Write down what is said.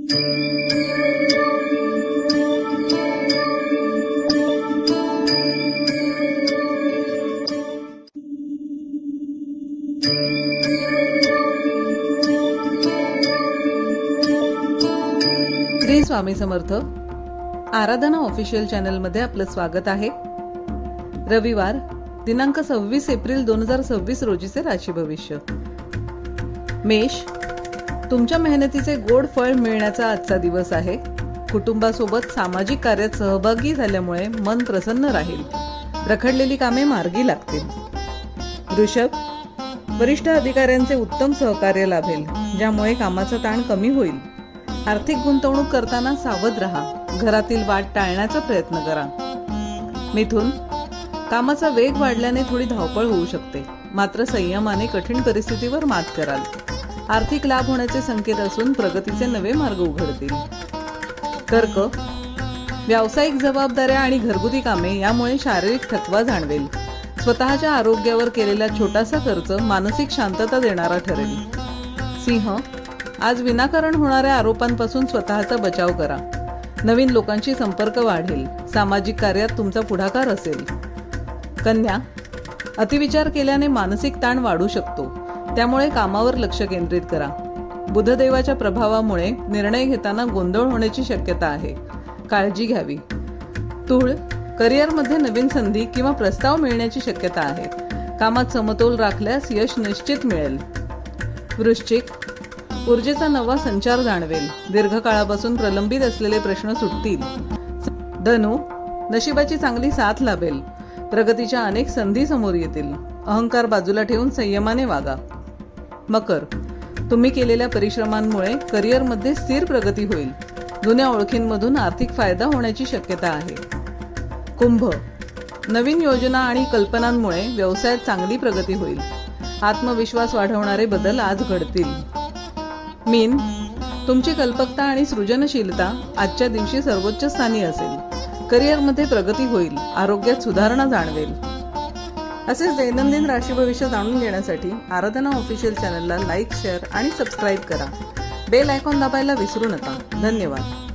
श्री स्वामी समर्थ आराधना official channel मध्ये आपलं स्वागत आहे। रविवार दिनांक 26 एप्रिल 2026 रोजीचे राशी भविष्य। मेष, तुमच्या मेहनतीचे गोड फळ मिळण्याचा आजचा दिवस आहे। कुटुंबासोबत सामाजिक कार्यात सहभागी झाल्यामुळे मन प्रसन्न राहील। रखडलेली कामे मार्गी लागतील। वृषभ, वरिष्ठ अधिकाऱ्यांचे उत्तम सहकार्य लाभेल, ज्यामुळे कामाचा ताण कमी होईल। आर्थिक गुंतवणूक करताना सावध राहा। घरातील वाद टाळण्याचा प्रयत्न करा। मिथुन, कामाचा वेग वाढल्याने थोडी धावपळ होऊ शकते, मात्र संयमाने कठीण परिस्थितीवर मात कराल। आर्थिक लाभ होण्याचे संकेत असून प्रगतीचे नवे मार्ग उघडतील। कर्क, व्यावसायिक जबाबदाऱ्या आणि घरगुती कामे यामुळे शारीरिक थकवा जाणवेल। स्वतःच्या आरोग्यावर केलेला छोटासा खर्च मानसिक शांतता देणारा ठरेल। सिंह, आज विनाकारण होणाऱ्या आरोपांपासून स्वतःचा बचाव करा। नवीन लोकांशी संपर्क वाढेल। सामाजिक कार्यात तुमचा पुढाकार असेल। कन्या, अतिविचार केल्याने मानसिक ताण वाढू शकतो, त्यामुळे कामावर लक्ष केंद्रित करा। बुधदेवाच्या प्रभावामुळे निर्णय घेताना गोंधळ होण्याची शक्यता आहे, काळजी घ्यावी। तुळ, करिअरमध्ये नवीन संधी किंवा प्रस्ताव मिळण्याची शक्यता आहे। कामात समतोल राखल्यास यश निश्चित मिळेल। वृश्चिक, ऊर्जेचा नवा संचार जाणवेल। दीर्घकाळापासून प्रलंबित असलेले प्रश्न सुटतील। धनु, नशिबाची चांगली साथ लाभेल। प्रगतीच्या अनेक संधी समोर येतील। अहंकार बाजूला ठेवून संयमाने वागा। मकर, तुम्ही केलेल्या परिश्रमांमुळे करिअरमध्ये स्थिर प्रगती होईल। जुन्या ओळखींमधून आर्थिक फायदा होण्याची शक्यता आहे। कुंभ, नवीन योजना आणि कल्पनांमुळे व्यवसायात चांगली प्रगती होईल। आत्मविश्वास वाढवणारे बदल आज घडतील। मीन, तुमची कल्पकता आणि सृजनशीलता आजच्या दिवशी सर्वोच्च स्थानी असेल। करिअरमध्ये प्रगती होईल। आरोग्यात सुधारणा जाणवेल। असेच दैनंदिन राशी भविष्य जाणून घेण्यासाठी आराधना ऑफिशियल चॅनलला लाईक, शेअर आणि सबस्क्राईब करा। बेल आयकॉन दाबायला विसरू नका। धन्यवाद।